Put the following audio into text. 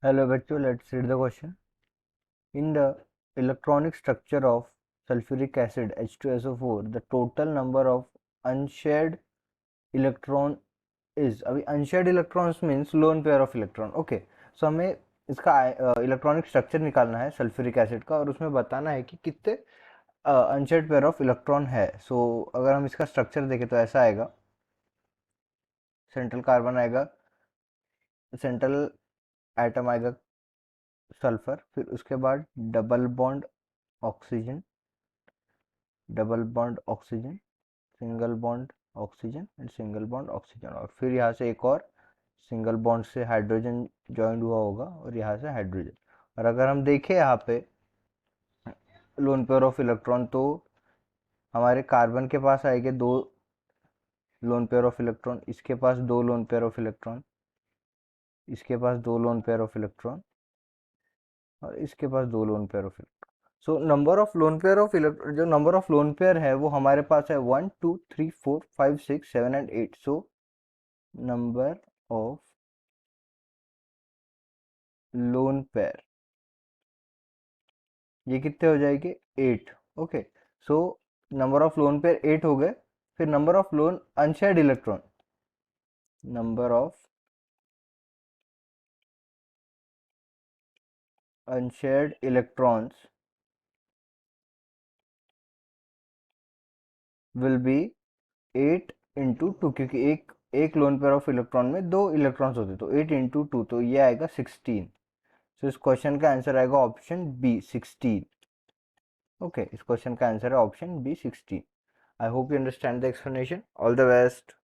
Hello bachcho, let's read the question. In the electronic structure of sulfuric acid H2SO4, the total number of unshared electron is. अभी unshared electrons means lone pair of electron. Okay, so हमें इसका electronic structure निकालना है sulphuric acid का और उसमें बताना है कि कितने अनशेड पेयर ऑफ इलेक्ट्रॉन है. सो अगर हम इसका स्ट्रक्चर देखें तो ऐसा आएगा. सेंट्रल कार्बन आएगा, सेंट्रल एटम आएगा सल्फर, फिर उसके बाद double bond oxygen, double bond oxygen, single bond oxygen and single bond oxygen, और फिर यहाँ से एक और सिंगल बॉन्ड से हाइड्रोजन ज्वाइंट हुआ होगा और यहाँ से हाइड्रोजन. और अगर हम देखें यहाँ पे लोन पेयर ऑफ इलेक्ट्रॉन, तो हमारे कार्बन के पास आएंगे दो लोन पेयर ऑफ इलेक्ट्रॉन, इसके पास दो लोन पेयर ऑफ इलेक्ट्रॉन, इसके पास दो लोन पेयर ऑफ इलेक्ट्रॉन और इसके पास दो lone pair of electron. So number of lone pair of electron, जो नंबर ऑफ लोन पेयर है वो हमारे पास है 1 2 3 4 5 6 7 and 8. So number of lone pair ये कितने हो जाएंगे 8. Okay, so number of lone pair 8 हो गए. फिर number of loan unshared electron, number of unshared electrons will be 8 × 2, क्योंकि एक लोन पेयर ऑफ इलेक्ट्रॉन में दो इलेक्ट्रॉन्स होते, तो 8 × 2, तो ये आएगा 16. सो इस क्वेश्चन का आंसर आएगा ऑप्शन बी 16. ओके, इस क्वेश्चन का आंसर है option B 16. I hope you understand the explanation. All the best.